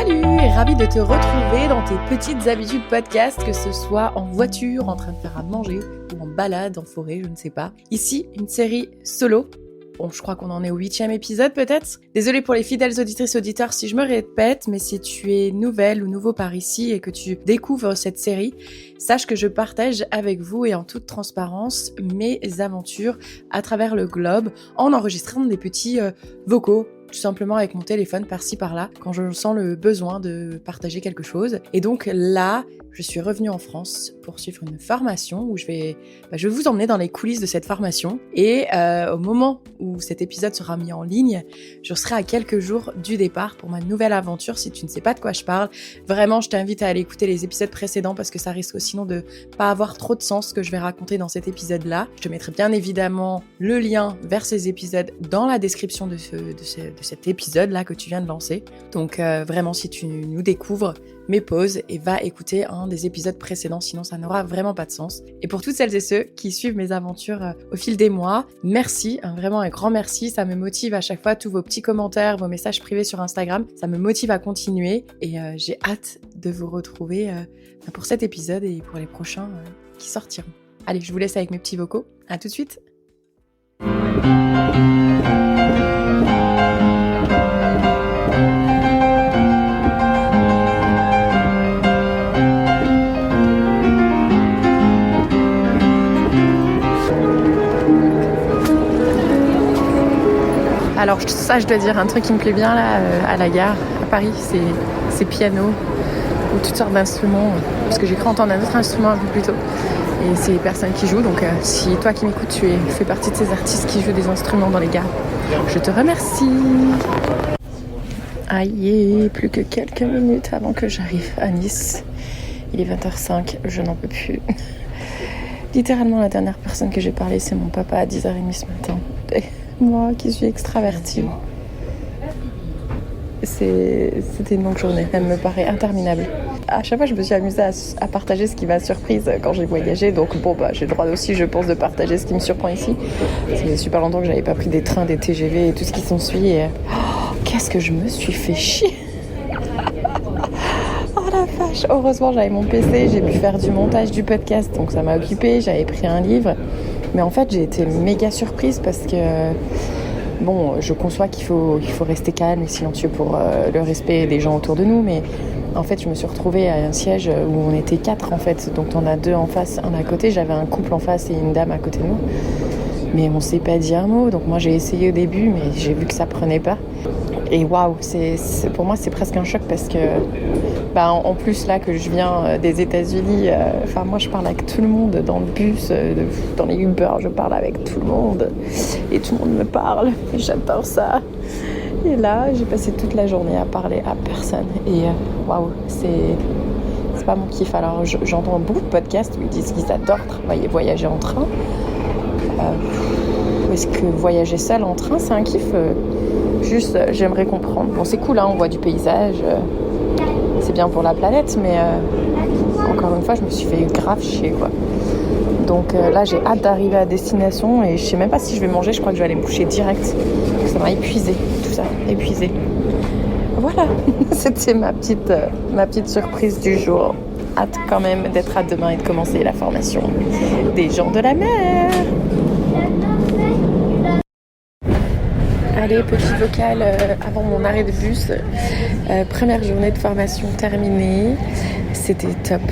Salut et ravie de te retrouver dans tes petites habitudes podcast, que ce soit en voiture, en train de faire à manger ou en balade, en forêt, je ne sais pas. Ici, une série solo. Bon, je crois qu'on en est au 8e épisode peut-être. Désolée pour les fidèles auditrices et auditeurs si je me répète, mais si tu es nouvelle ou nouveau par ici et que tu découvres cette série, sache que je partage avec vous et en toute transparence mes aventures à travers le globe en enregistrant des petits vocaux. Tout simplement avec mon téléphone par-ci par-là, quand je sens le besoin de partager quelque chose. Et donc là, je suis revenue en France pour suivre une formation où je vais vous emmener dans les coulisses de cette formation. Et au moment où cet épisode sera mis en ligne, je serai à quelques jours du départ pour ma nouvelle aventure. Si tu ne sais pas de quoi je parle, vraiment, je t'invite à aller écouter les épisodes précédents parce que ça risque sinon de pas avoir trop de sens ce que je vais raconter dans cet épisode-là. Je te mettrai bien évidemment le lien vers ces épisodes dans la description de cet épisode-là que tu viens de lancer. Donc vraiment, si tu nous découvres, mets pause et va écouter un des épisodes précédents, sinon ça n'aura vraiment pas de sens. Et pour toutes celles et ceux qui suivent mes aventures au fil des mois, merci, vraiment un grand merci, ça me motive à chaque fois, tous vos petits commentaires, vos messages privés sur Instagram, ça me motive à continuer et j'ai hâte de vous retrouver pour cet épisode et pour les prochains qui sortiront. Allez, je vous laisse avec mes petits vocaux, à tout de suite. Alors ça, je dois dire un truc qui me plaît bien là à la gare, à Paris, c'est piano ou toutes sortes d'instruments, parce que j'ai cru entendre un autre instrument un peu plus tôt. Et c'est les personnes qui jouent, donc si toi qui m'écoutes, tu fais partie de ces artistes qui jouent des instruments dans les gares, je te remercie. Aïe, plus que quelques minutes avant que j'arrive à Nice. Il est 20h05, je n'en peux plus. Littéralement, la dernière personne que j'ai parlé, c'est mon papa à 10h30 ce matin. Et moi qui suis extravertie. C'était une longue journée, elle me paraît interminable. À chaque fois, je me suis amusée à partager ce qui m'a surprise quand j'ai voyagé. Donc bon, j'ai le droit aussi, je pense, de partager ce qui me surprend ici. Ça fait super longtemps que j'avais pas pris des trains, des TGV et tout ce qui s'ensuit. Et qu'est-ce que je me suis fait chier. Oh la vache. Heureusement, j'avais mon PC, j'ai pu faire du montage du podcast, donc ça m'a occupée. J'avais pris un livre. Mais en fait, j'ai été méga surprise parce que bon, je conçois qu'il faut rester calme et silencieux pour le respect des gens autour de nous, mais en fait, je me suis retrouvée à un siège où on était 4 en fait, donc on a 2 en face, un à côté. J'avais un couple en face et une dame à côté de nous, mais on s'est pas dit un mot. Donc moi, j'ai essayé au début, mais j'ai vu que ça prenait pas. Et waouh, pour moi, c'est presque un choc parce que en plus là que je viens des États-Unis, moi je parle avec tout le monde dans le bus, dans les Uber, je parle avec tout le monde et tout le monde me parle. Et j'adore ça. Et là, j'ai passé toute la journée à parler à personne. Et waouh, c'est pas mon kiff. Alors j'entends beaucoup de podcasts où ils disent qu'ils adorent voyager en train. Est-ce que voyager seul en train, c'est un kiff? Juste, j'aimerais comprendre. Bon, c'est cool, hein, on voit du paysage. C'est bien pour la planète, mais encore une fois, je me suis fait grave chier, quoi. Donc là, j'ai hâte d'arriver à destination et je sais même pas si je vais manger. Je crois que je vais aller me coucher direct. Ça m'a épuisé, tout ça, épuisé. Voilà, c'était ma petite surprise du jour. Hâte quand même d'être à demain et de commencer la formation des gens de la mer. Allez, petit vocal avant mon arrêt de bus. Première journée de formation terminée. C'était top.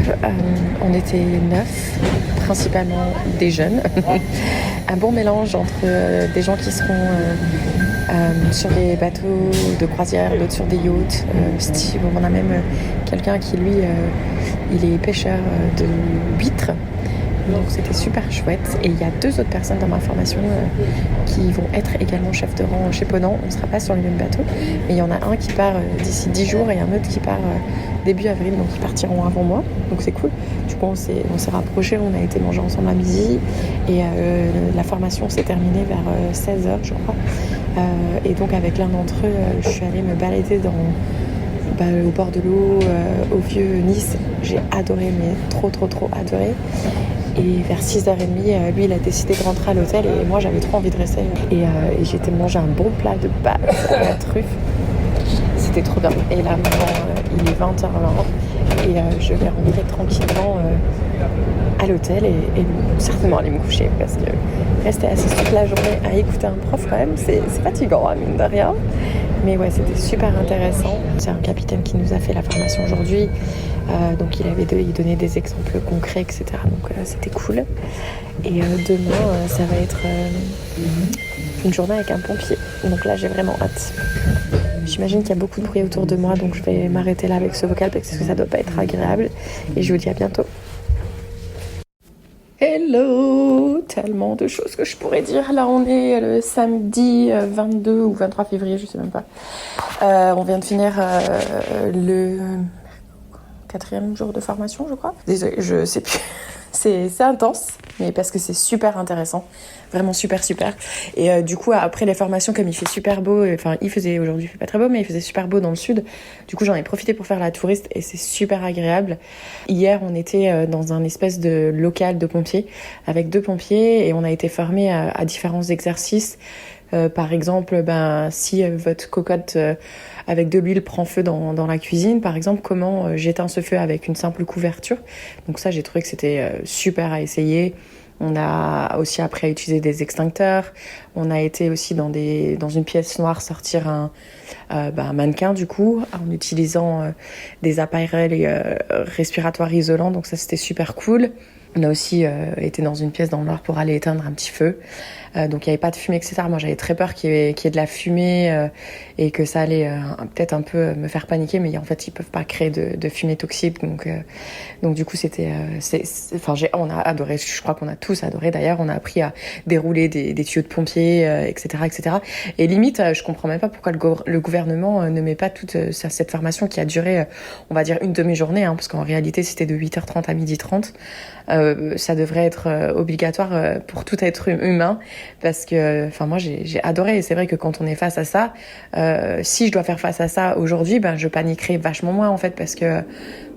On était 9, principalement des jeunes. Un bon mélange entre des gens qui seront sur des bateaux de croisière, d'autres sur des yachts. On a même quelqu'un qui, lui, il est pêcheur de huîtres. Donc c'était super chouette. Et il y a 2 autres personnes dans ma formation qui vont être également chefs de rang chez Ponant. On ne sera pas sur le même bateau. Mais il y en a un qui part d'ici 10 jours et un autre qui part début avril. Donc ils partiront avant moi. Donc c'est cool. Du coup on s'est rapprochés. On a été manger ensemble à midi. Et la formation s'est terminée vers 16h je crois. Et donc avec l'un d'entre eux, je suis allée me balader au bord de l'eau, au vieux Nice. J'ai adoré, mais trop adoré. Et vers 6h30, lui, il a décidé de rentrer à l'hôtel et moi, j'avais trop envie de rester. Et j'ai été manger un bon plat de pâtes à la truffe. c'était trop bien. Et là maintenant il est 20h20 et je vais rentrer tranquillement à l'hôtel et certainement aller me coucher parce que rester assis toute la journée à écouter un prof quand même c'est fatigant mine de rien. Mais ouais, c'était super intéressant. C'est un capitaine qui nous a fait la formation aujourd'hui. Donc il donnait des exemples concrets, etc. Donc c'était cool. Et demain, ça va être une journée avec un pompier. Donc là, j'ai vraiment hâte. J'imagine qu'il y a beaucoup de bruit autour de moi, donc je vais m'arrêter là avec ce vocal parce que ça doit pas être agréable. Et je vous dis à bientôt. Hello! Tellement de choses que je pourrais dire. Là, on est le samedi 22 ou 23 février, je sais même pas. On vient de finir le 4e jour de formation, je crois. Désolée, je sais plus. C'est intense, mais parce que c'est super intéressant. Vraiment super. Et du coup, après les formations, comme il fait super beau, enfin, aujourd'hui, il fait pas très beau, mais il faisait super beau dans le sud. Du coup, j'en ai profité pour faire la touriste et c'est super agréable. Hier, on était dans un espèce de local de pompiers avec 2 pompiers et on a été formés à différents exercices. Par exemple, si votre cocotte avec de l'huile prend feu dans la cuisine, par exemple, comment j'éteins ce feu avec une simple couverture. Donc ça, j'ai trouvé que c'était super à essayer. On a aussi appris à utiliser des extincteurs. On a été aussi dans une pièce noire sortir un mannequin du coup, en utilisant des appareils respiratoires isolants. Donc ça, c'était super cool. On a aussi été dans une pièce dans le noir pour aller éteindre un petit feu. Donc il n'y avait pas de fumée, etc. Moi j'avais très peur qu'il y ait de la fumée et que ça allait peut-être un peu me faire paniquer, mais en fait ils peuvent pas créer de fumée toxique. Donc du coup on a adoré, je crois qu'on a tous adoré d'ailleurs. On a appris à dérouler des tuyaux de pompiers, etc. Et limite, je comprends même pas pourquoi le gouvernement ne met pas toute cette formation qui a duré, on va dire, une demi-journée, parce qu'en réalité c'était de 8h30 à 12h30. Ça devrait être obligatoire pour tout être humain parce que moi j'ai adoré et c'est vrai que quand on est face à ça, si je dois faire face à ça aujourd'hui, je paniquerai vachement moins en fait parce que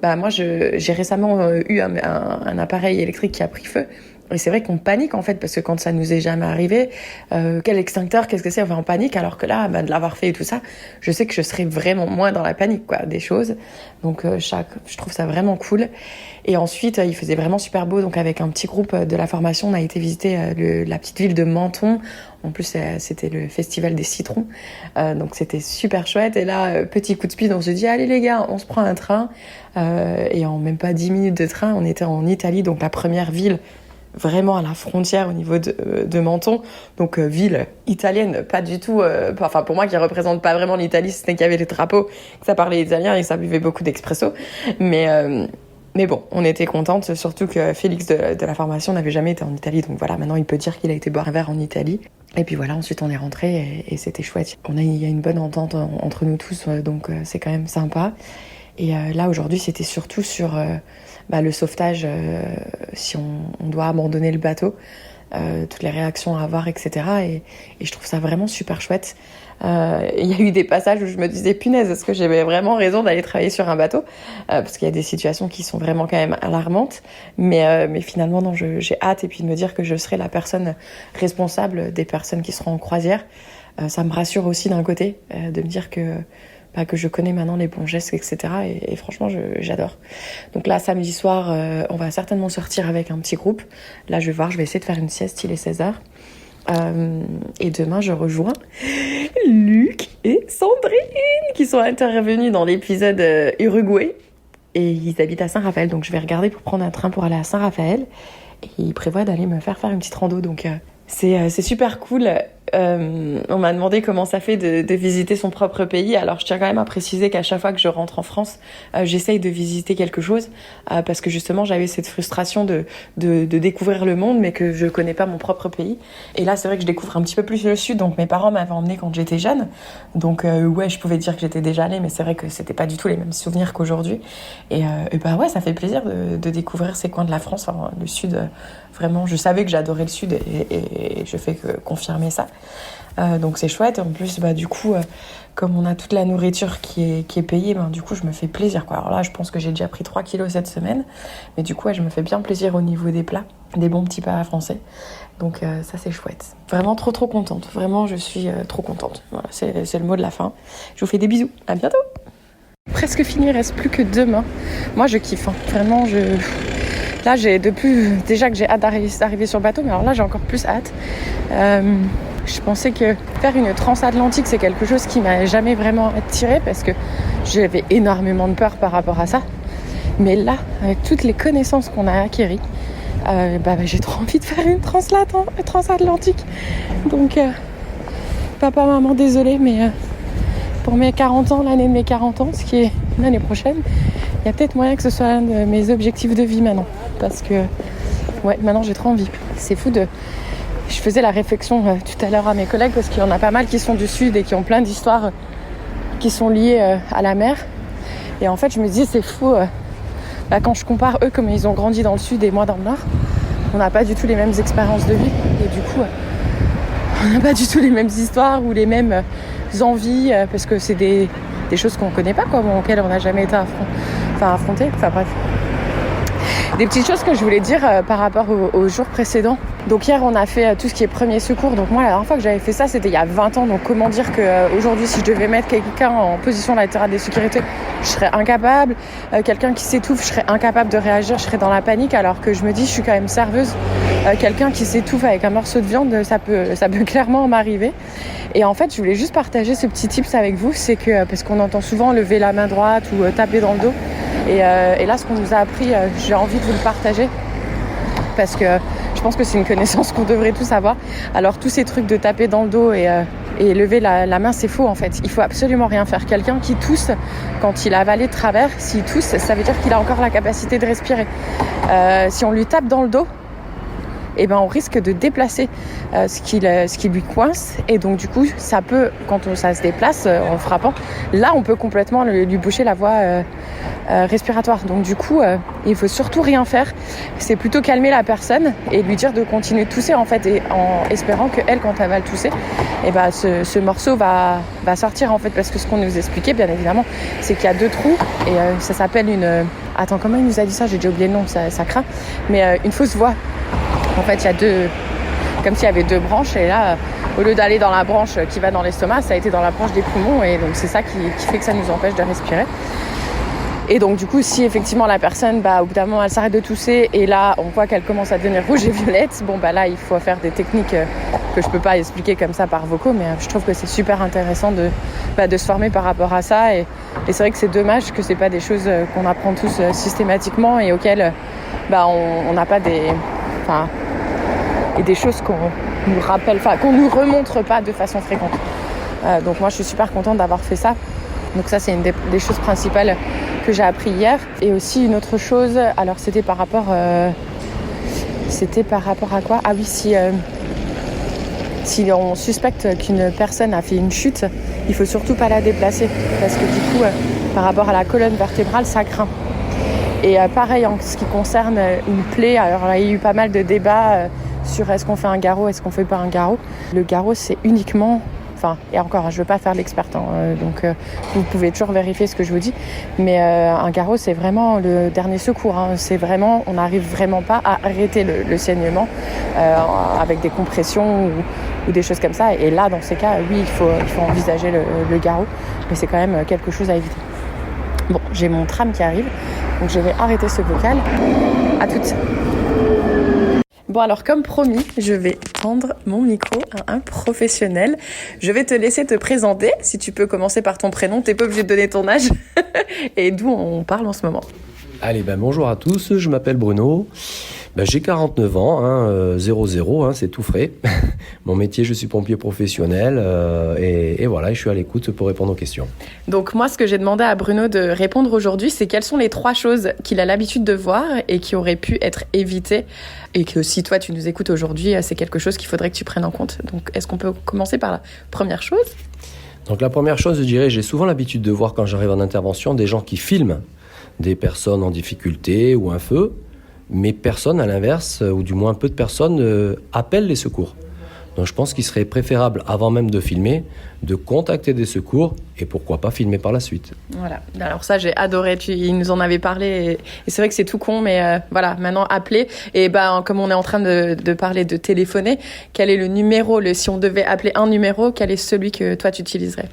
moi j'ai récemment eu un appareil électrique qui a pris feu. Et c'est vrai qu'on panique en fait parce que quand ça nous est jamais arrivé, quel extincteur, qu'est-ce que c'est, on panique, alors que là, de l'avoir fait et tout ça, je sais que je serais vraiment moins dans la panique des choses. Donc je trouve ça vraiment cool. Et ensuite, il faisait vraiment super beau, donc avec un petit groupe de la formation, on a été visiter la petite ville de Menton. En plus, c'était le festival des citrons, donc c'était super chouette. Et là, petit coup de speed, on se dit allez les gars, on se prend un train. Et en même pas 10 minutes de train, on était en Italie, donc la première ville vraiment à la frontière au niveau de Menton, donc ville italienne, pas du tout, pour moi qui représente pas vraiment l'Italie, c'était qu'il y avait les drapeaux, que ça parlait italien et que ça buvait beaucoup d'expresso, mais bon, on était contente, surtout que Félix de la formation n'avait jamais été en Italie, donc voilà, maintenant il peut dire qu'il a été boire un verre en Italie. Et puis voilà, ensuite on est rentré et c'était chouette. Il y a une bonne entente entre nous tous, donc c'est quand même sympa. Et là aujourd'hui c'était surtout sur le sauvetage, si on doit abandonner le bateau, toutes les réactions à avoir, etc. Et je trouve ça vraiment super chouette. Il y a eu des passages où je me disais punaise, est-ce que j'avais vraiment raison d'aller travailler sur un bateau, parce qu'il y a des situations qui sont vraiment quand même alarmantes, mais finalement non, j'ai hâte, et puis de me dire que je serai la personne responsable des personnes qui seront en croisière. Ça me rassure aussi d'un côté, de me dire que je connais maintenant les bons gestes, etc. Et franchement, j'adore. Donc là, samedi soir, on va certainement sortir avec un petit groupe. Là, je vais essayer de faire une sieste, il est 16h. Et demain, je rejoins Luc et Sandrine, qui sont intervenus dans l'épisode Uruguay. Et ils habitent à Saint-Raphaël, donc je vais regarder pour prendre un train pour aller à Saint-Raphaël. Et ils prévoient d'aller me faire une petite rando, donc c'est super cool. On m'a demandé comment ça fait de visiter son propre pays. Alors je tiens quand même à préciser qu'à chaque fois que je rentre en France, j'essaye de visiter quelque chose, parce que justement j'avais cette frustration de découvrir le monde, mais que je connais pas mon propre pays. Et là c'est vrai que je découvre un petit peu plus le sud, donc mes parents m'avaient emmenée quand j'étais jeune, donc je pouvais dire que j'étais déjà allée, mais c'est vrai que c'était pas du tout les mêmes souvenirs qu'aujourd'hui. Et ça fait plaisir de découvrir ces coins de la France, le sud. Vraiment, je savais que j'adorais le sud et je fais que confirmer ça. Donc c'est chouette. En plus, du coup, comme on a toute la nourriture qui est payée, du coup, je me fais plaisir, quoi. Alors là, je pense que j'ai déjà pris 3 kilos cette semaine. Mais du coup, je me fais bien plaisir au niveau des plats, des bons petits plats français. Donc ça c'est chouette. Vraiment trop contente. Vraiment je suis trop contente. Voilà, c'est le mot de la fin. Je vous fais des bisous. À bientôt. Presque fini, il reste plus que demain. Moi je kiffe. Vraiment là déjà que j'ai hâte d'arriver sur le bateau, mais alors là j'ai encore plus hâte. Je pensais que faire une transatlantique c'est quelque chose qui m'a jamais vraiment attirée parce que j'avais énormément de peur par rapport à ça. Mais là, avec toutes les connaissances qu'on a acquises, j'ai trop envie de faire une transatlantique. Donc, papa, maman, désolée, mais pour mes 40 ans, l'année de mes 40 ans, ce qui est l'année prochaine, il y a peut-être moyen que ce soit un de mes objectifs de vie maintenant. Parce que, maintenant j'ai trop envie. C'est fou Je faisais la réflexion tout à l'heure à mes collègues parce qu'il y en a pas mal qui sont du Sud et qui ont plein d'histoires qui sont liées à la mer. Et en fait, je me dis, c'est fou... quand je compare eux comme ils ont grandi dans le sud et moi dans le nord, on n'a pas du tout les mêmes expériences de vie et du coup on n'a pas du tout les mêmes histoires ou les mêmes envies parce que c'est des choses qu'on ne connaît pas auxquelles on n'a jamais été affronté. Enfin bref. Des petites choses que je voulais dire par rapport au jour précédent. Donc hier on a fait tout ce qui est premier secours. Donc moi la dernière fois que j'avais fait ça c'était il y a 20 ans. Donc comment dire qu'aujourd'hui si je devais mettre quelqu'un en position latérale de sécurité, je serais incapable. Quelqu'un qui s'étouffe, je serais incapable de réagir, je serais dans la panique. Alors que je me dis je suis quand même serveuse. Quelqu'un qui s'étouffe avec un morceau de viande, ça peut clairement m'arriver. Et en fait je voulais juste partager ce petit tips avec vous. C'est que parce qu'on entend souvent lever la main droite ou taper dans le dos. Et là, ce qu'on nous a appris, j'ai envie de vous le partager parce que je pense que c'est une connaissance qu'on devrait tous avoir. Alors, tous ces trucs de taper dans le dos et lever la main, c'est faux en fait. Il faut absolument rien faire. Quelqu'un qui tousse, quand il a avalé de travers, s'il tousse, ça veut dire qu'il a encore la capacité de respirer. Si on lui tape dans le dos, on risque de déplacer ce qui lui coince et donc du coup ça peut, quand ça se déplace en frappant, là on peut complètement lui boucher la voie respiratoire. Donc du coup il faut surtout rien faire, c'est plutôt calmer la personne et lui dire de continuer de tousser en fait, et en espérant que elle, quand elle va le tousser, ce morceau va sortir en fait, parce que ce qu'on nous expliquait bien évidemment c'est qu'il y a 2 trous et ça s'appelle attends, comment il nous a dit ça, j'ai déjà oublié le nom, ça craint, mais une fausse voie. En fait, il y a comme s'il y avait 2 branches et là, au lieu d'aller dans la branche qui va dans l'estomac, ça a été dans la branche des poumons et donc c'est ça qui fait que ça nous empêche de respirer. Et donc du coup, si effectivement la personne, au bout d'un moment, elle s'arrête de tousser et là, on voit qu'elle commence à devenir rouge et violette, là, il faut faire des techniques que je peux pas expliquer comme ça par vocaux, mais je trouve que c'est super intéressant de se former par rapport à ça et c'est vrai que c'est dommage que c'est pas des choses qu'on apprend tous systématiquement et auxquelles on n'a pas et des choses qu'on nous rappelle, qu'on nous remontre pas de façon fréquente. Donc moi je suis super contente d'avoir fait ça. Donc ça c'est une des choses principales que j'ai appris hier. Et aussi une autre chose, alors c'était par rapport à quoi ? Ah oui, si on suspecte qu'une personne a fait une chute, il faut surtout pas la déplacer parce que du coup par rapport à la colonne vertébrale ça craint. Et pareil en ce qui concerne une plaie, alors là, il y a eu pas mal de débats sur est-ce qu'on fait un garrot, est-ce qu'on fait pas un garrot. Le garrot c'est uniquement, et encore je veux pas faire l'experte, donc vous pouvez toujours vérifier ce que je vous dis, mais un garrot c'est vraiment le dernier secours, c'est vraiment, on n'arrive vraiment pas à arrêter le saignement avec des compressions ou des choses comme ça, et là dans ces cas oui il faut envisager le garrot, mais c'est quand même quelque chose à éviter. Bon, j'ai mon tram qui arrive, donc je vais arrêter ce vocal. À toutes. Bon alors comme promis, je vais tendre mon micro à un professionnel. Je vais te laisser te présenter. Si tu peux commencer par ton prénom, t'es pas obligé de donner ton âge et d'où on parle en ce moment. Allez, bonjour à tous, je m'appelle Bruno. J'ai 49 ans, 00, c'est tout frais. Mon métier, je suis pompier professionnel et voilà, je suis à l'écoute pour répondre aux questions. Donc moi, ce que j'ai demandé à Bruno de répondre aujourd'hui, c'est quelles sont les 3 choses qu'il a l'habitude de voir et qui auraient pu être évitées et que si toi, tu nous écoutes aujourd'hui, c'est quelque chose qu'il faudrait que tu prennes en compte. Donc, est-ce qu'on peut commencer par la première chose ? Donc la première chose, je dirais, j'ai souvent l'habitude de voir quand j'arrive en intervention des gens qui filment des personnes en difficulté ou un feu, mais personne à l'inverse, ou du moins peu de personnes, appellent les secours. Donc je pense qu'il serait préférable, avant même de filmer, de contacter des secours et pourquoi pas filmer par la suite. Voilà, alors ça j'ai adoré, il nous en avait parlé et c'est vrai que c'est tout con, mais voilà, maintenant appeler. Et comme on est en train de parler de téléphoner, quel est le numéro, si on devait appeler un numéro, quel est celui que toi tu utiliserais ?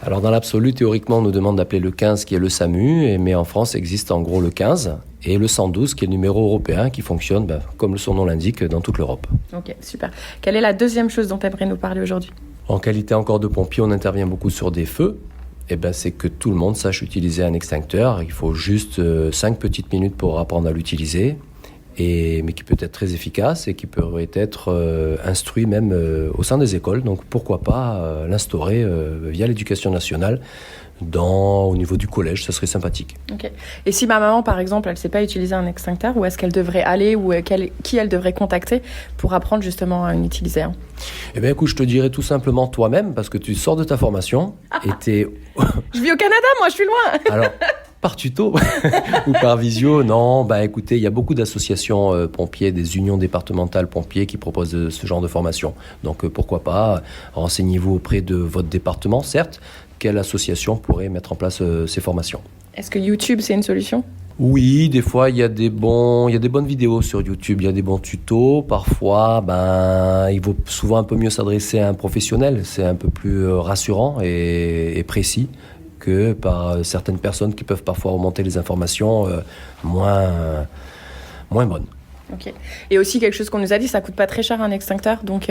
Alors dans l'absolu, théoriquement, on nous demande d'appeler le 15 qui est le SAMU, mais en France existe en gros le 15 et le 112 qui est le numéro européen qui fonctionne, comme son nom l'indique, dans toute l'Europe. Ok, super. Quelle est la deuxième chose dont tu aimerais nous parler aujourd'hui ? En qualité encore de pompier, on intervient beaucoup sur des feux. C'est que tout le monde sache utiliser un extincteur. Il faut juste 5 petites minutes pour apprendre à l'utiliser. Mais qui peut être très efficace et qui pourrait être instruit même au sein des écoles. Donc pourquoi pas l'instaurer via l'éducation nationale au niveau du collège, ça serait sympathique. Ok. Et si ma maman, par exemple, elle ne sait pas utiliser un extincteur, où est-ce qu'elle devrait aller ou qui elle devrait contacter pour apprendre justement à en utiliser un ? Écoute, je te dirais tout simplement toi-même, parce que tu sors de ta formation et t'es... Je vis au Canada, moi, je suis loin. Alors... Par tuto ou par visio, non. Écoutez, il y a beaucoup d'associations pompiers, des unions départementales pompiers qui proposent ce genre de formation. Donc pourquoi pas, renseignez-vous auprès de votre département, certes. Quelle association pourrait mettre en place ces formations ? Est-ce que YouTube, c'est une solution ? Oui, des fois, il y a des bonnes vidéos sur YouTube, il y a des bons tutos. Parfois, il vaut souvent un peu mieux s'adresser à un professionnel. C'est un peu plus rassurant et précis que par certaines personnes qui peuvent parfois remonter les informations moins bonnes. Ok. Et aussi quelque chose qu'on nous a dit, ça coûte pas très cher un extincteur, donc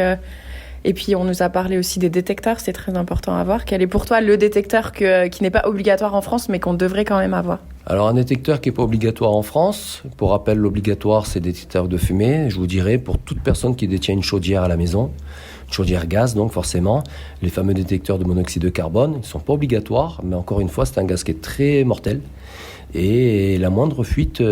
et puis on nous a parlé aussi des détecteurs, c'est très important à avoir. Quel est pour toi le détecteur qui n'est pas obligatoire en France mais qu'on devrait quand même avoir ? Alors un détecteur qui n'est pas obligatoire en France, pour rappel l'obligatoire c'est le détecteur de fumée, je vous dirais pour toute personne qui détient une chaudière à la maison, chaudière gaz, donc forcément, les fameux détecteurs de monoxyde de carbone, ils ne sont pas obligatoires, mais encore une fois, c'est un gaz qui est très mortel. Et la moindre fuite,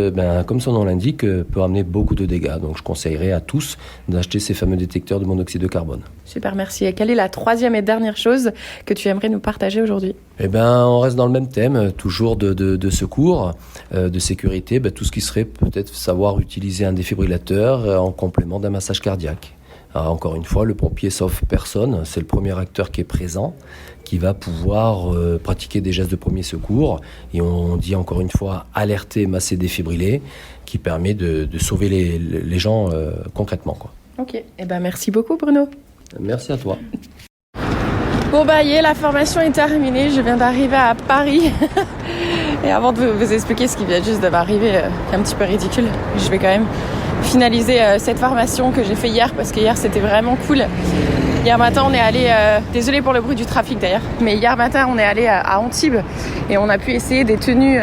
comme son nom l'indique, peut amener beaucoup de dégâts. Donc je conseillerais à tous d'acheter ces fameux détecteurs de monoxyde de carbone. Super, merci. Et quelle est la troisième et dernière chose que tu aimerais nous partager aujourd'hui ? On reste dans le même thème, toujours de secours, de sécurité, tout ce qui serait peut-être savoir utiliser un défibrillateur en complément d'un massage cardiaque. Alors, encore une fois, le pompier sauve personne, c'est le premier acteur qui est présent, qui va pouvoir pratiquer des gestes de premier secours. Et on dit encore une fois alerter, masser, défibriller, qui permet de sauver les gens concrètement, quoi. Ok, merci beaucoup Bruno. Merci à toi. Bon la formation est terminée, je viens d'arriver à Paris. Et avant de vous expliquer ce qui vient juste de m'arriver, qui est un petit peu ridicule, je vais quand même finaliser cette formation que j'ai fait hier, parce que hier c'était vraiment cool. Hier matin on est allé, désolé pour le bruit du trafic d'ailleurs, mais hier matin on est allé à Antibes et on a pu essayer des tenues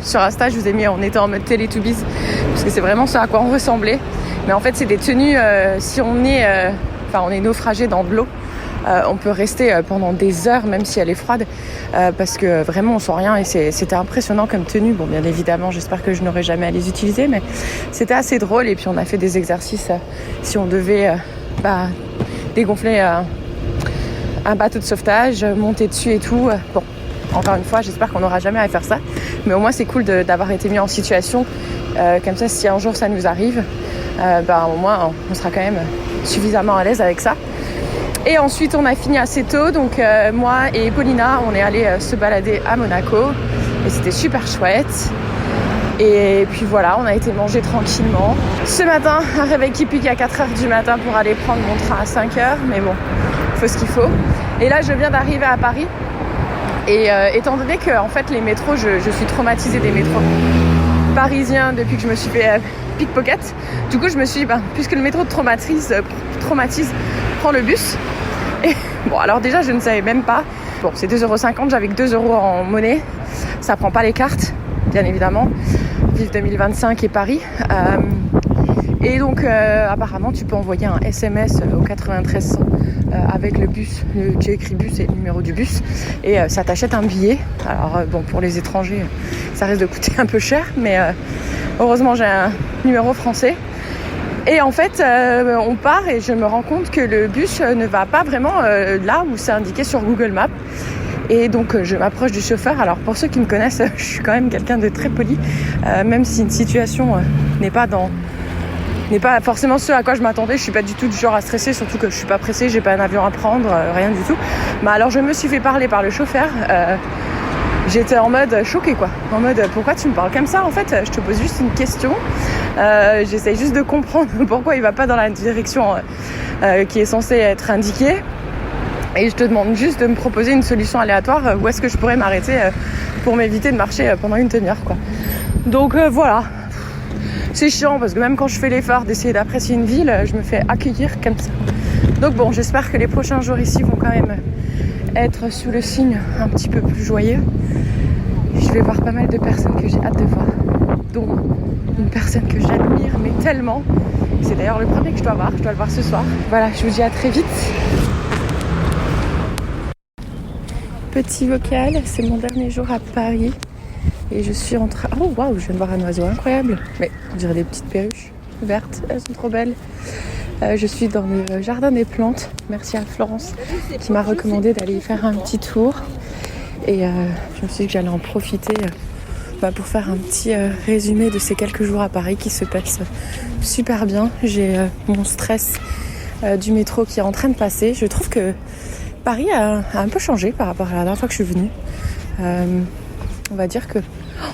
sur Insta, je vous ai mis, on était en mode Teletubbies, parce que c'est vraiment ça à quoi on ressemblait. Mais en fait c'est des tenues, si on est naufragé dans de l'eau, on peut rester pendant des heures même si elle est froide, parce que vraiment on sent rien et c'était impressionnant comme tenue. Bon, bien évidemment j'espère que je n'aurai jamais à les utiliser, mais c'était assez drôle. Et puis on a fait des exercices si on devait dégonfler un bateau de sauvetage, monter dessus et tout. Bon, encore une fois j'espère qu'on n'aura jamais à faire ça, mais au moins c'est cool d'avoir été mis en situation comme ça. Si un jour ça nous arrive, au moins on sera quand même suffisamment à l'aise avec ça. Et ensuite, on a fini assez tôt. Donc, moi et Paulina, on est allés se balader à Monaco. Et c'était super chouette. Et puis voilà, on a été manger tranquillement. Ce matin, un réveil qui pique à 4h du matin pour aller prendre mon train à 5h. Mais bon, il faut ce qu'il faut. Et là, je viens d'arriver à Paris. Et étant donné que, en fait, les métros, je suis traumatisée des métros parisiens depuis que je me suis fait pickpocket. Du coup, je me suis dit, puisque le métro traumatise, prends le bus. Et bon, alors déjà, je ne savais même pas. Bon, c'est 2,50 €, j'avais que 2 € en monnaie. Ça prend pas les cartes, bien évidemment. Vive 2025 et Paris. Et donc, apparemment, tu peux envoyer un SMS au 93 avec le bus. Tu écris bus et le numéro du bus. Et ça t'achète un billet. Alors, pour les étrangers, ça risque de coûter un peu cher. Mais heureusement, j'ai un numéro français. Et en fait, on part et je me rends compte que le bus ne va pas vraiment là où c'est indiqué sur Google Maps. Et donc, je m'approche du chauffeur. Alors, pour ceux qui me connaissent, je suis quand même quelqu'un de très poli. Même si une situation n'est pas dans n'est pas forcément ce à quoi je m'attendais. Je suis pas du tout du genre à stresser, surtout que je suis pas pressée, j'ai pas un avion à prendre, rien du tout. Mais alors je me suis fait parler par le chauffeur. J'étais en mode choquée quoi. En mode pourquoi tu me parles comme ça en fait, je te pose juste une question. J'essaye juste de comprendre pourquoi il va pas dans la direction qui est censée être indiquée. Et je te demande juste de me proposer une solution aléatoire où est-ce que je pourrais m'arrêter pour m'éviter de marcher pendant une demi-heure quoi. Donc voilà. C'est chiant parce que même quand je fais l'effort d'essayer d'apprécier une ville, je me fais accueillir comme ça. Donc bon, j'espère que les prochains jours ici vont quand même être sous le signe un petit peu plus joyeux. Je vais voir pas mal de personnes que j'ai hâte de voir, dont une personne que j'admire mais tellement. C'est d'ailleurs le premier que je dois voir le voir ce soir. Voilà, je vous dis à très vite. Petit vocal, c'est mon dernier jour à Paris. Et je suis en train... Oh waouh, je viens de voir un oiseau incroyable. Mais on dirait des petites perruches vertes, elles sont trop belles. Je suis dans le jardin des plantes. Merci à Florence qui m'a recommandé d'aller y faire un petit tour. Et je me suis dit que j'allais en profiter pour faire un petit résumé de ces quelques jours à Paris qui se passent super bien. J'ai mon stress du métro qui est en train de passer. Je trouve que Paris a un peu changé par rapport à la dernière fois que je suis venue. On va dire que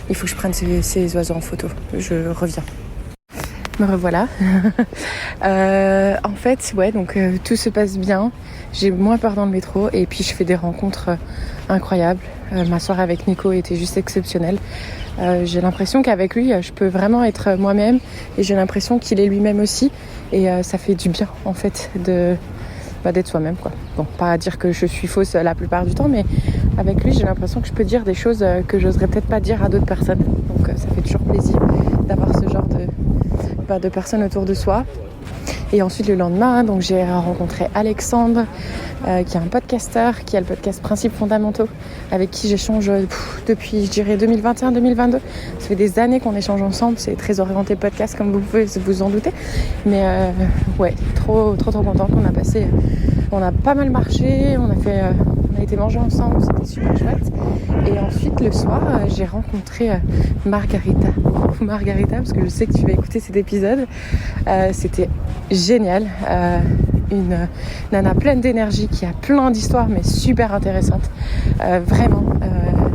il faut que je prenne ces oiseaux en photo. Je reviens. Me revoilà. En fait, ouais, donc tout se passe bien. J'ai moins peur dans le métro et puis je fais des rencontres incroyables. Ma soirée avec Nico était juste exceptionnelle. J'ai l'impression qu'avec lui, je peux vraiment être moi-même et j'ai l'impression qu'il est lui-même aussi. Et ça fait du bien, en fait, d'être soi-même, quoi. Bon, pas à dire que je suis fausse la plupart du temps, mais avec lui, j'ai l'impression que je peux dire des choses que j'oserais peut-être pas dire à d'autres personnes. Donc ça fait toujours plaisir d'avoir ce genre de personnes autour de soi. Et ensuite le lendemain, donc j'ai rencontré Alexandre, qui est un podcasteur, qui a le podcast Principes fondamentaux, avec qui j'échange depuis, je dirais, 2021-2022. Ça fait des années qu'on échange ensemble, c'est très orienté podcast, comme vous pouvez vous en douter. Mais ouais, trop contente. On a pas mal marché, on a été manger ensemble, c'était super chouette. Et ensuite, le soir, j'ai rencontré Margarita, parce que je sais que tu vas écouter cet épisode. C'était génial. Une nana pleine d'énergie qui a plein d'histoires, mais super intéressantes. Vraiment,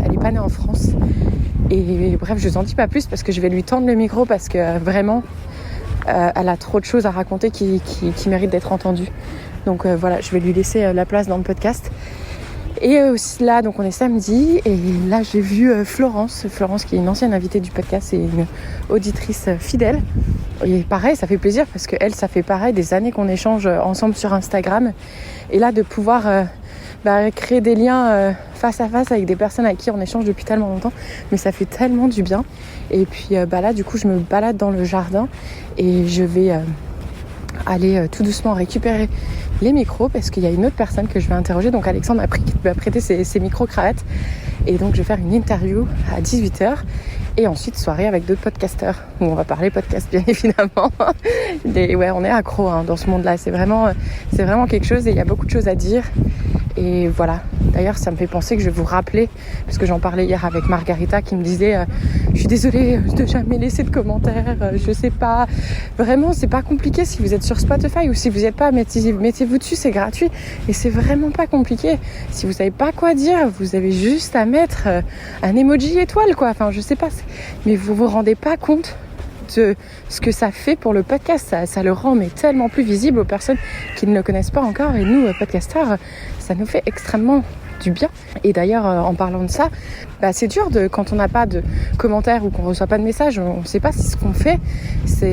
elle est pas née en France. Et bref, je vous en dis pas plus parce que je vais lui tendre le micro parce que vraiment, elle a trop de choses à raconter qui méritent d'être entendues. Donc voilà, je vais lui laisser la place dans le podcast. Et aussi là, donc on est samedi, et là j'ai vu Florence qui est une ancienne invitée du podcast et une auditrice fidèle. Et pareil, ça fait plaisir parce que elle, ça fait pareil des années qu'on échange ensemble sur Instagram. Et là, de pouvoir créer des liens face à face avec des personnes avec qui on échange depuis tellement longtemps, mais ça fait tellement du bien. Et puis là, du coup, je me balade dans le jardin et je vais aller tout doucement récupérer les micros parce qu'il y a une autre personne que je vais interroger. Donc Alexandre m'a prêté ses micros-cravates et donc je vais faire une interview à 18h et ensuite soirée avec d'autres podcasteurs où on va parler podcast bien évidemment. Ouais, on est accro dans ce monde-là, c'est vraiment quelque chose et il y a beaucoup de choses à dire. Et voilà, d'ailleurs ça me fait penser que je vais vous rappeler, parce que j'en parlais hier avec Margarita qui me disait je suis désolée de jamais laisser de commentaires, je sais pas, vraiment c'est pas compliqué si vous êtes sur Spotify ou si vous n'êtes pas, mettez-vous dessus, c'est gratuit et c'est vraiment pas compliqué. Si vous savez pas quoi dire, vous avez juste à mettre un emoji étoile quoi, enfin je sais pas, mais vous vous rendez pas compte de ce que ça fait pour le podcast, ça le rend mais tellement plus visible aux personnes qui ne le connaissent pas encore, et nous podcasteurs ça nous fait extrêmement du bien. Et d'ailleurs en parlant de ça, c'est dur quand on n'a pas de commentaires ou qu'on reçoit pas de messages, on ne sait pas si ce qu'on fait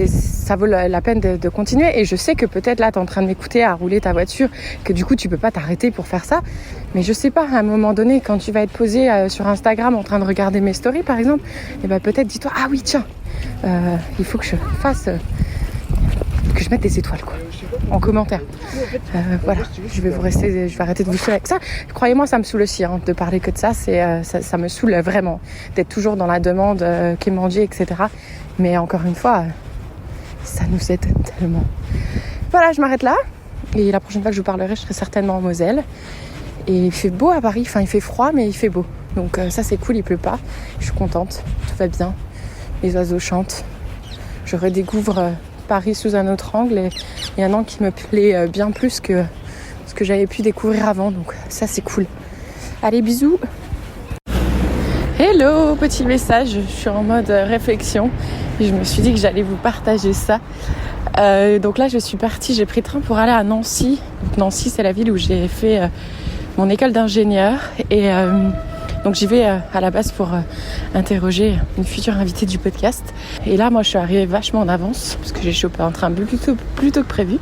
ça vaut la peine de continuer. Et je sais que peut-être là tu es en train de m'écouter à rouler ta voiture, que du coup tu peux pas t'arrêter pour faire ça, mais je sais pas, à un moment donné quand tu vas être posé sur Instagram en train de regarder mes stories par exemple, et peut-être dis-toi ah oui tiens, il faut que je fasse que je mette des étoiles quoi, en commentaire. Voilà, je vais arrêter de vous saouler avec ça. Croyez-moi, ça me saoule aussi de parler que de ça. Ça me saoule vraiment d'être toujours dans la demande Kémandi, etc. Mais encore une fois, ça nous aide tellement. Voilà, je m'arrête là. Et la prochaine fois que je vous parlerai, je serai certainement en Moselle. Et il fait beau à Paris. Enfin, il fait froid, mais il fait beau. Donc ça, c'est cool, il pleut pas. Je suis contente, tout va bien. Les oiseaux chantent. Je redécouvre Paris sous un autre angle et un angle qui me plaît bien plus que ce que j'avais pu découvrir avant. Donc ça, c'est cool. Allez, bisous. Hello, petit message. Je suis en mode réflexion et je me suis dit que j'allais vous partager ça. Donc là, je suis partie. J'ai pris le train pour aller à Nancy. Donc, Nancy, c'est la ville où j'ai fait mon école d'ingénieur et donc j'y vais à la base pour interroger une future invitée du podcast. Et là, moi, je suis arrivée vachement en avance parce que j'ai chopé un train plus tôt que prévu.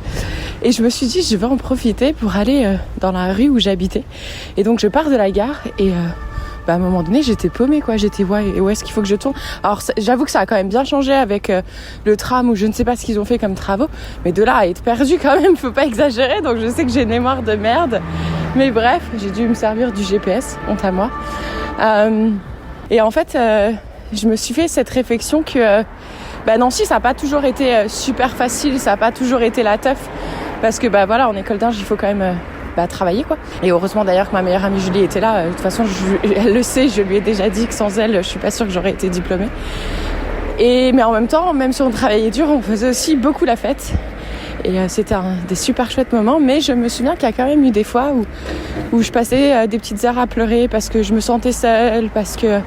Et je me suis dit, je vais en profiter pour aller dans la rue où j'habitais. Et donc, je pars de la gare et à un moment donné, j'étais paumée, quoi. J'étais, où est-ce qu'il faut que je tourne ? Alors, j'avoue que ça a quand même bien changé avec le tram ou je ne sais pas ce qu'ils ont fait comme travaux. Mais de là à être perdue quand même, faut pas exagérer. Donc, je sais que j'ai une mémoire de merde. Mais bref, j'ai dû me servir du GPS, honte à moi. Et en fait, je me suis fait cette réflexion que Nancy, ça n'a pas toujours été super facile, ça n'a pas toujours été la teuf. Parce que voilà, en école d'ingé, il faut quand même travailler, quoi. Et heureusement d'ailleurs que ma meilleure amie Julie était là. De toute façon, elle le sait, je lui ai déjà dit que sans elle, je suis pas sûre que j'aurais été diplômée. Mais en même temps, même si on travaillait dur, on faisait aussi beaucoup la fête. Et c'était des super chouettes moments, mais je me souviens qu'il y a quand même eu des fois où je passais des petites heures à pleurer parce que je me sentais seule, parce que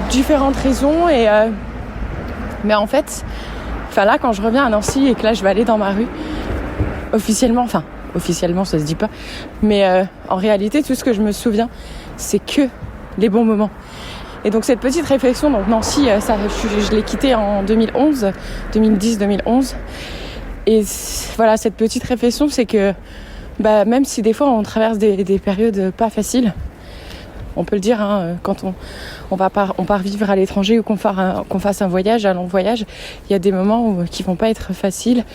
différentes raisons. Mais en fait, là, quand je reviens à Nancy et que là, je vais aller dans ma rue, officiellement, ça se dit pas, mais en réalité, tout ce que je me souviens, c'est que les bons moments. Et donc cette petite réflexion, donc Nancy, je l'ai quittée en 2010-2011. Et voilà, cette petite réflexion, c'est que même si des fois on traverse des périodes pas faciles, on peut le dire, quand on part vivre à l'étranger ou qu'on fasse un voyage, un long voyage, il y a des moments qui vont pas être faciles,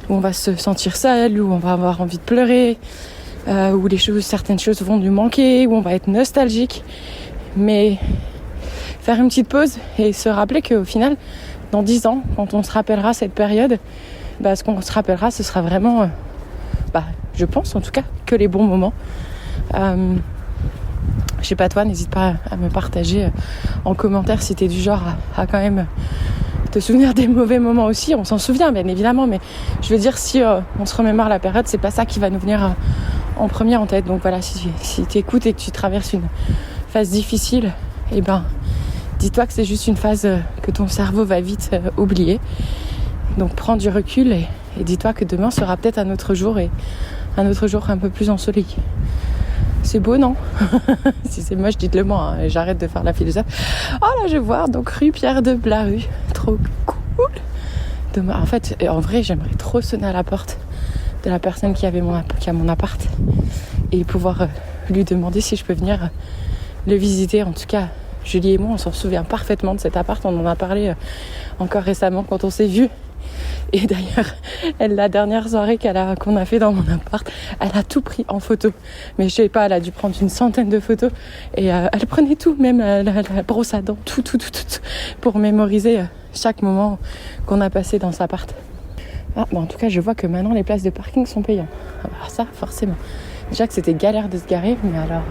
où on va se sentir seul, où on va avoir envie de pleurer, où certaines choses vont nous manquer, où on va être nostalgique. Mais faire une petite pause et se rappeler qu'au final, dans 10 ans, quand on se rappellera cette période, ce qu'on se rappellera, ce sera vraiment, je pense en tout cas, que les bons moments. Je sais pas toi, n'hésite pas à me partager en commentaire si t'es du genre à quand même te souvenir des mauvais moments aussi. On s'en souvient bien évidemment, mais je veux dire, si on se remémore la période, c'est pas ça qui va nous venir en premier en tête. Donc voilà, si t'écoutes et que tu traverses une phase difficile, dis-toi que c'est juste une phase que ton cerveau va vite oublier. Donc prends du recul et dis-toi que demain sera peut-être un autre jour et un autre jour un peu plus ensoleillé. C'est beau, non? Si c'est moche, dites-le moi, et j'arrête de faire la philosophe. Oh là, je vais voir, donc rue Pierre de Blaru. Trop cool. En fait, en vrai, j'aimerais trop sonner à la porte de la personne qui a mon appart et pouvoir lui demander si je peux venir le visiter. En tout cas, Julie et moi, on s'en souvient parfaitement de cet appart. On en a parlé encore récemment quand on s'est vus. Et d'ailleurs, la dernière soirée qu'on a fait dans mon appart, elle a tout pris en photo. Mais je sais pas, elle a dû prendre une centaine de photos. Et elle prenait tout, même la brosse à dents, tout, pour mémoriser chaque moment qu'on a passé dans cet appart. En tout cas, je vois que maintenant, les places de parking sont payantes. Alors ça, forcément. Déjà que c'était galère de se garer, mais alors...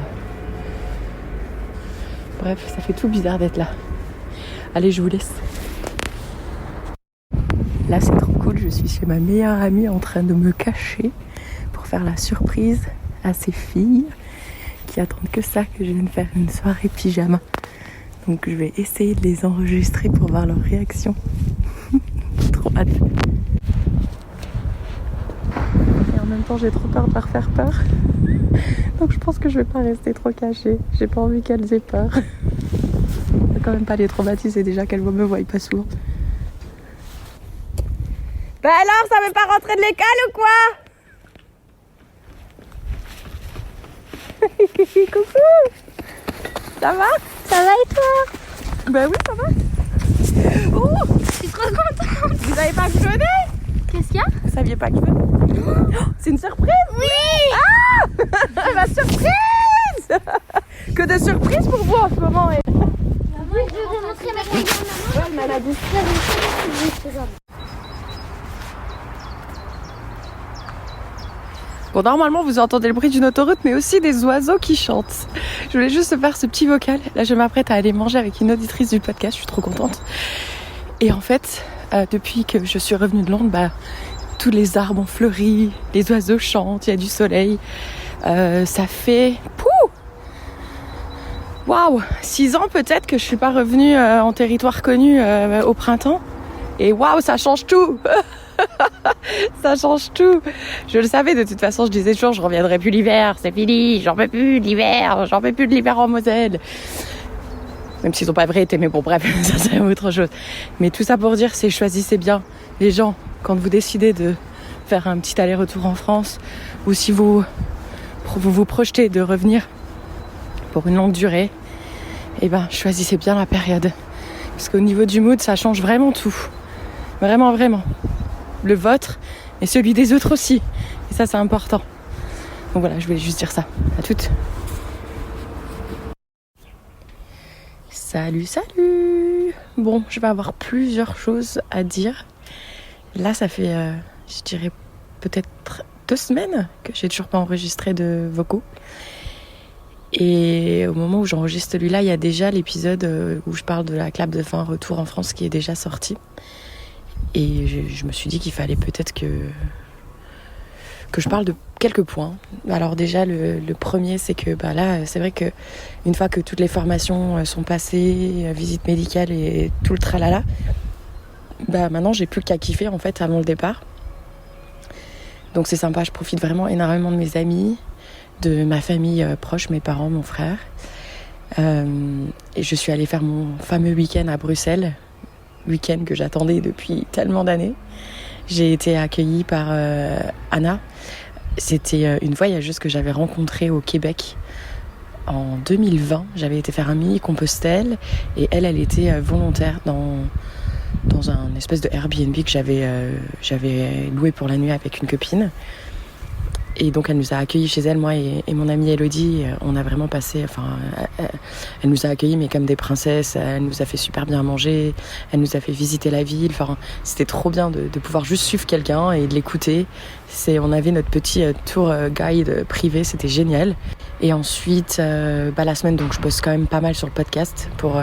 Bref, ça fait tout bizarre d'être là. Allez, je vous laisse. Là, c'est trop cool. Je suis chez ma meilleure amie en train de me cacher pour faire la surprise à ses filles qui attendent que ça, que je vienne faire une soirée pyjama. Donc, je vais essayer de les enregistrer pour voir leur réaction. Trop hâte. Et en même temps, j'ai trop peur de leur faire peur. Donc, je pense que je vais pas rester trop cachée. J'ai pas envie qu'elles aient peur. Je vais quand même pas les traumatiser déjà qu'elles me voient pas souvent. Alors, ça veut pas rentrer de l'école ou quoi? Coucou. Ça va? Ça va et toi? Oui, ça va. Oh, je suis trop contente. Vous avez pas que je venais? Qu'est-ce qu'il y a? Vous saviez pas que je venais? Oh, c'est une surprise? Oui. Ma surprise. Que de surprises pour vous en ce moment. Maman, je vais vous montrer ma caméra. Ouais, maladie. Bon, normalement, vous entendez le bruit d'une autoroute, mais aussi des oiseaux qui chantent. Je voulais juste faire ce petit vocal. Là, je m'apprête à aller manger avec une auditrice du podcast. Je suis trop contente. Et en fait, depuis que je suis revenue de Londres, tous les arbres ont fleuri, les oiseaux chantent, il y a du soleil. Ça fait... Waouh, 6 ans peut-être que je suis pas revenue en territoire connu au printemps. Et waouh, ça change tout. Ça change tout. Je le savais de toute façon, je disais toujours je reviendrai plus l'hiver, c'est fini, j'en peux plus de l'hiver, j'en peux plus de l'hiver en Moselle. Même s'ils n'ont pas vrai été, mais bon bref, ça c'est autre chose. Mais tout ça pour dire, c'est choisissez bien les gens quand vous décidez de faire un petit aller-retour en France, ou si vous vous projetez de revenir pour une longue durée, choisissez bien la période. Parce qu'au niveau du mood, ça change vraiment tout. Vraiment, vraiment. Le vôtre et celui des autres aussi. Et ça, c'est important. Donc voilà, je voulais juste dire ça. À toutes. Salut, salut. Bon, je vais avoir plusieurs choses à dire. Là, ça fait, je dirais, peut-être 2 semaines que j'ai toujours pas enregistré de vocaux. Et au moment où j'enregistre celui-là, il y a déjà l'épisode où je parle de la clap de fin retour en France qui est déjà sorti. Et je me suis dit qu'il fallait peut-être que je parle de quelques points. Alors déjà, le premier, c'est que là, c'est vrai qu'une fois que toutes les formations sont passées, visite médicale et tout le tralala, maintenant, j'ai plus qu'à kiffer en fait avant le départ. Donc c'est sympa, je profite vraiment énormément de mes amis, de ma famille proche, mes parents, mon frère. Et je suis allée faire mon fameux week-end à Bruxelles, week-end que j'attendais depuis tellement d'années. J'ai été accueillie par Anna. C'était une voyageuse que j'avais rencontrée au Québec en 2020. J'avais été faire un mini-Compostelle et elle était volontaire dans un espèce de Airbnb que j'avais loué pour la nuit avec une copine. Et donc elle nous a accueillis chez elle, moi et mon amie Elodie. On a vraiment passé, elle nous a accueillis mais comme des princesses. Elle nous a fait super bien manger, elle nous a fait visiter la ville. C'était trop bien de pouvoir juste suivre quelqu'un et de l'écouter. On avait notre petit tour guide privé, c'était génial. Et ensuite, la semaine, donc je bosse quand même pas mal sur le podcast pour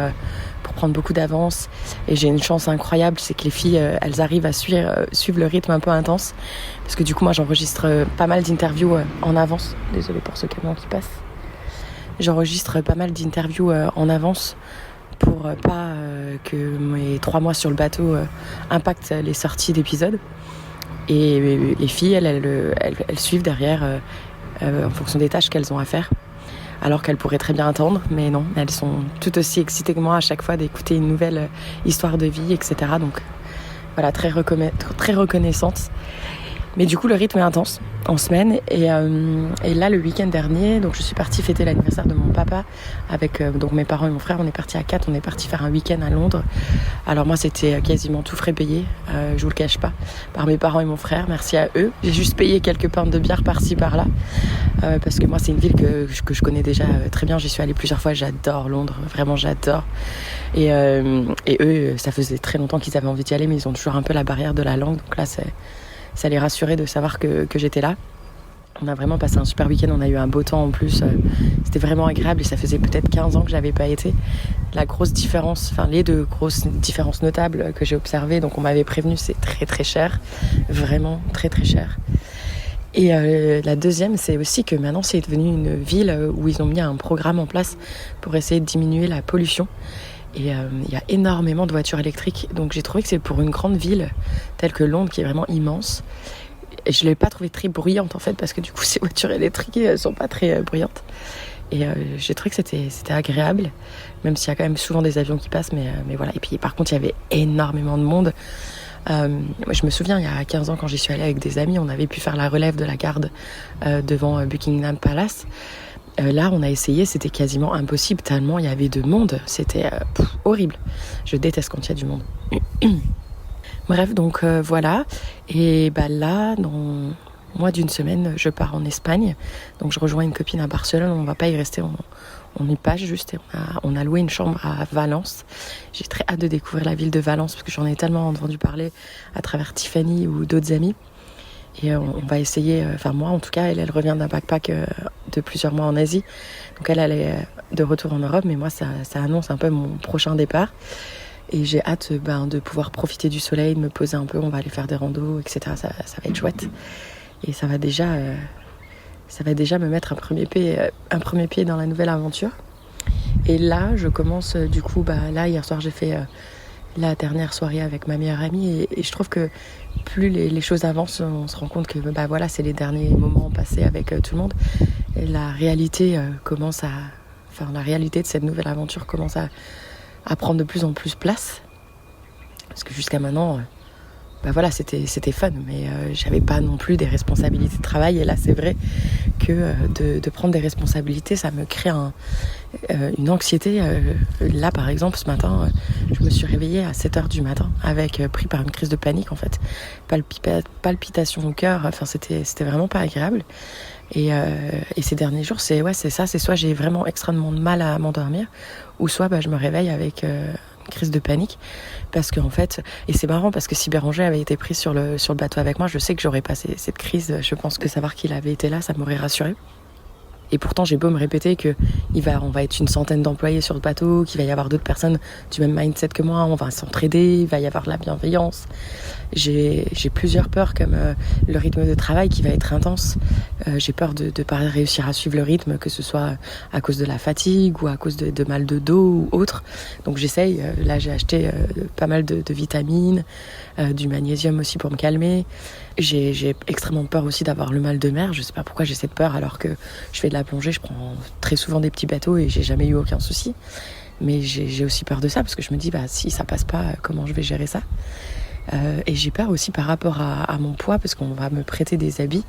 prendre beaucoup d'avance. Et j'ai une chance incroyable, c'est que les filles, elles arrivent à suivre le rythme un peu intense. Parce que du coup, moi, j'enregistre pas mal d'interviews en avance. Désolée pour ce camion qui passe. J'enregistre pas mal d'interviews en avance pour pas que mes 3 mois sur le bateau impactent les sorties d'épisodes. Et les filles, elles suivent derrière en fonction des tâches qu'elles ont à faire. Alors qu'elles pourraient très bien attendre, mais non, elles sont tout aussi excitées que moi à chaque fois d'écouter une nouvelle histoire de vie, etc. Donc voilà, très reconnaissante. Mais du coup, le rythme est intense en semaine. Et là, le week-end dernier, donc je suis partie fêter l'anniversaire de mon papa avec donc mes parents et mon frère. On est partis à 4, on est partis faire un week-end à Londres. Alors moi, c'était quasiment tout frais payé, je vous le cache pas, par mes parents et mon frère. Merci à eux. J'ai juste payé quelques pintes de bière par-ci, par-là. Parce que moi, c'est une ville que je connais déjà très bien. J'y suis allée plusieurs fois. J'adore Londres. Vraiment, j'adore. Et eux, ça faisait très longtemps qu'ils avaient envie d'y aller, mais ils ont toujours un peu la barrière de la langue. Donc là, ça les rassurait de savoir que j'étais là. On a vraiment passé un super week-end, on a eu un beau temps en plus. C'était vraiment agréable et ça faisait peut-être 15 ans que j'avais pas été. La grosse différence, les 2 grosses différences notables que j'ai observées, donc on m'avait prévenu, c'est très très cher. Vraiment très très cher. Et la deuxième, c'est aussi que maintenant c'est devenu une ville où ils ont mis un programme en place pour essayer de diminuer la pollution. Et il y a énormément de voitures électriques. Donc j'ai trouvé que c'est pour une grande ville telle que Londres, qui est vraiment immense. Et je ne l'ai pas trouvée très bruyante en fait, parce que du coup ces voitures électriques ne sont pas très bruyantes. Et j'ai trouvé que c'était agréable, même s'il y a quand même souvent des avions qui passent. Mais voilà. Et puis par contre, il y avait énormément de monde. Je me souviens, il y a 15 ans, quand j'y suis allée avec des amis, on avait pu faire la relève de la garde devant Buckingham Palace. Là, on a essayé, c'était quasiment impossible, tellement il y avait de monde. C'était horrible. Je déteste quand il y a du monde. Bref, donc voilà. Et là, dans moins d'une semaine, je pars en Espagne. Donc je rejoins une copine à Barcelone. On ne va pas y rester, on y passe juste. Et on a loué une chambre à Valence. J'ai très hâte de découvrir la ville de Valence, parce que j'en ai tellement entendu parler à travers Tiffany ou d'autres amis. Et on va essayer, moi en tout cas, elle revient d'un backpack de plusieurs mois en Asie. Donc elle est de retour en Europe, mais moi ça annonce un peu mon prochain départ. Et j'ai hâte de pouvoir profiter du soleil, de me poser un peu, on va aller faire des randos, etc. Ça va être chouette. Et ça va déjà me mettre un premier pied dans la nouvelle aventure. Et là, je commence du coup, là hier soir j'ai fait la dernière soirée avec ma meilleure amie et je trouve que plus les choses avancent, on se rend compte que voilà, c'est les derniers moments passés avec tout le monde. Et la réalité la réalité de cette nouvelle aventure commence à prendre de plus en plus place. Parce que jusqu'à maintenant, voilà, c'était fun, mais j'avais pas non plus des responsabilités de travail. Et là, c'est vrai que de prendre des responsabilités, ça me crée une anxiété. Là, par exemple, ce matin, je me suis réveillée à 7h du matin, pris par une crise de panique, en fait. Palpitation au cœur, enfin, c'était vraiment pas agréable. Et ces derniers jours, c'est soit j'ai vraiment extrêmement de mal à m'endormir, ou soit je me réveille avec une crise de panique, parce qu'en fait, et c'est marrant parce que si Béranger avait été pris sur le bateau avec moi, je sais que j'aurais passé cette crise. Je pense que savoir qu'il avait été là, ça m'aurait rassurée. Et pourtant, j'ai beau me répéter que on va être une centaine d'employés sur le bateau, qu'il va y avoir d'autres personnes du même mindset que moi, on va s'entraider, il va y avoir de la bienveillance. J'ai plusieurs peurs, comme le rythme de travail qui va être intense. J'ai peur de ne pas réussir à suivre le rythme, que ce soit à cause de la fatigue ou à cause de mal de dos ou autre. Donc j'essaye. Là, j'ai acheté pas mal de vitamines, du magnésium aussi pour me calmer. J'ai extrêmement peur aussi d'avoir le mal de mer. Je sais pas pourquoi j'ai cette peur alors que je fais de la plongée, je prends très souvent des petits bateaux et j'ai jamais eu aucun souci. Mais j'ai aussi peur de ça parce que je me dis si ça passe pas, comment je vais gérer ça? Et j'ai peur aussi par rapport à mon poids parce qu'on va me prêter des habits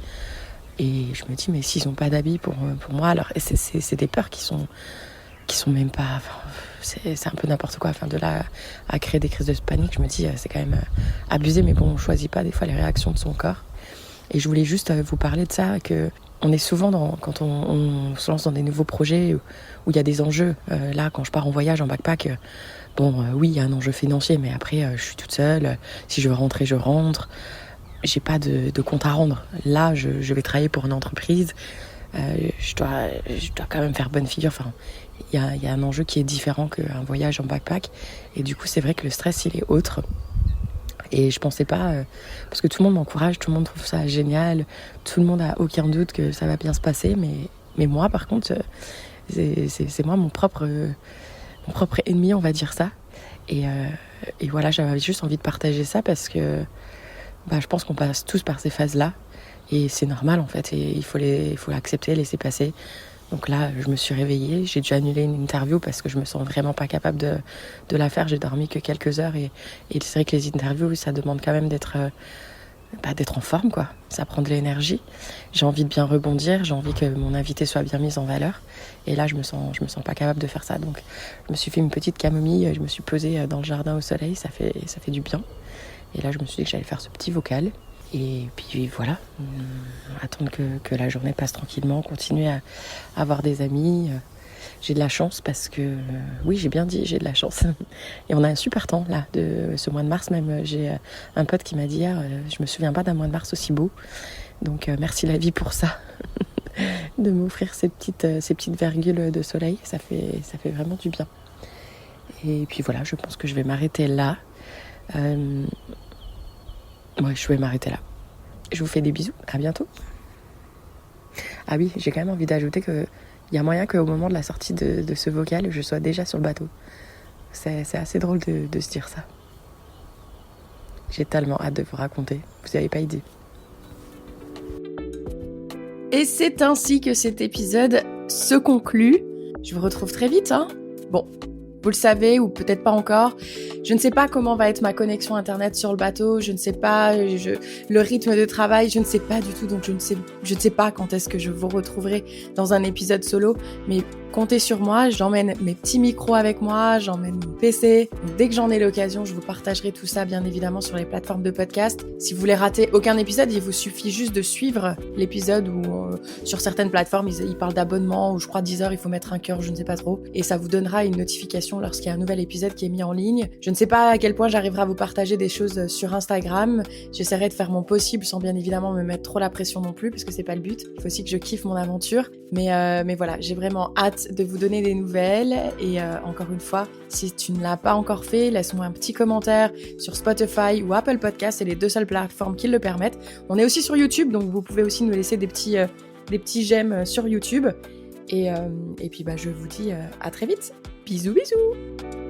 et je me dis mais s'ils ont pas d'habits pour moi, alors c'est des peurs qui sont même pas, c'est un peu n'importe quoi. Enfin, de là à créer des crises de panique, je me dis c'est quand même abusé, mais bon, on choisit pas des fois les réactions de son corps. Et je voulais juste vous parler de ça, que on est souvent quand on se lance dans des nouveaux projets où il y a des enjeux. Là, quand je pars en voyage en backpack, oui, il y a un enjeu financier, mais après, je suis toute seule. Si je veux rentrer, je rentre. J'ai pas de compte à rendre. Là, je vais travailler pour une entreprise. Je dois quand même faire bonne figure. Enfin, il y a un enjeu qui est différent qu'un voyage en backpack. Et du coup, c'est vrai que le stress, il est autre. Et je pensais pas, parce que tout le monde m'encourage, tout le monde trouve ça génial, tout le monde a aucun doute que ça va bien se passer, mais moi, par contre, c'est moi mon propre ennemi, on va dire ça. Et voilà, j'avais juste envie de partager ça parce que je pense qu'on passe tous par ces phases-là. Et c'est normal, en fait, et il faut l'accepter, laisser passer. Donc là, je me suis réveillée, j'ai dû annuler une interview parce que je me sens vraiment pas capable de la faire. J'ai dormi que quelques heures et c'est vrai que les interviews, ça demande quand même d'être en forme, quoi. Ça prend de l'énergie. J'ai envie de bien rebondir, j'ai envie que mon invité soit bien mise en valeur. Et là, je me sens pas capable de faire ça. Donc, je me suis fait une petite camomille, je me suis posée dans le jardin au soleil, ça fait du bien. Et là, je me suis dit que j'allais faire ce petit vocal. Et puis voilà, attendre que la journée passe tranquillement, continuer à avoir des amis. J'ai de la chance parce que, oui, j'ai bien dit, j'ai de la chance. Et on a un super temps là, de ce mois de mars même. J'ai un pote qui m'a dit hier, je me souviens pas d'un mois de mars aussi beau. Donc merci la vie pour ça, de m'offrir ces petites virgules de soleil. Ça fait vraiment du bien. Et puis voilà, je pense que je vais m'arrêter là. Je vais m'arrêter là. Je vous fais des bisous, à bientôt. Ah oui, j'ai quand même envie d'ajouter qu'il y a moyen qu'au moment de la sortie de ce vocal, je sois déjà sur le bateau. C'est assez drôle de se dire ça. J'ai tellement hâte de vous raconter, vous n'avez pas idée. Et c'est ainsi que cet épisode se conclut. Je vous retrouve très vite, Bon, vous le savez ou peut-être pas encore. Je ne sais pas comment va être ma connexion internet sur le bateau. Je ne sais pas le rythme de travail. Je ne sais pas du tout. Donc je ne sais pas quand est-ce que je vous retrouverai dans un épisode solo. Mais comptez sur moi. J'emmène mes petits micros avec moi. J'emmène mon PC. Donc, dès que j'en ai l'occasion, je vous partagerai tout ça bien évidemment sur les plateformes de podcast. Si vous voulez rater aucun épisode, il vous suffit juste de suivre l'épisode ou sur certaines plateformes, ils parlent d'abonnement ou je crois 10 heures, il faut mettre un cœur, je ne sais pas trop. Et ça vous donnera une notification lorsqu'il y a un nouvel épisode qui est mis en ligne. Je ne sais pas à quel point j'arriverai à vous partager des choses sur Instagram. J'essaierai de faire mon possible sans bien évidemment me mettre trop la pression non plus parce que c'est pas le but. Il faut aussi que je kiffe mon aventure. Mais voilà, j'ai vraiment hâte hâte de vous donner des nouvelles. Et encore une fois, si tu ne l'as pas encore fait, laisse-moi un petit commentaire sur Spotify ou Apple Podcast. C'est les 2 seules plateformes qui le permettent. On est aussi sur YouTube, donc vous pouvez aussi nous laisser des petits j'aime sur YouTube. Et puis je vous dis à très vite. Bisous bisous.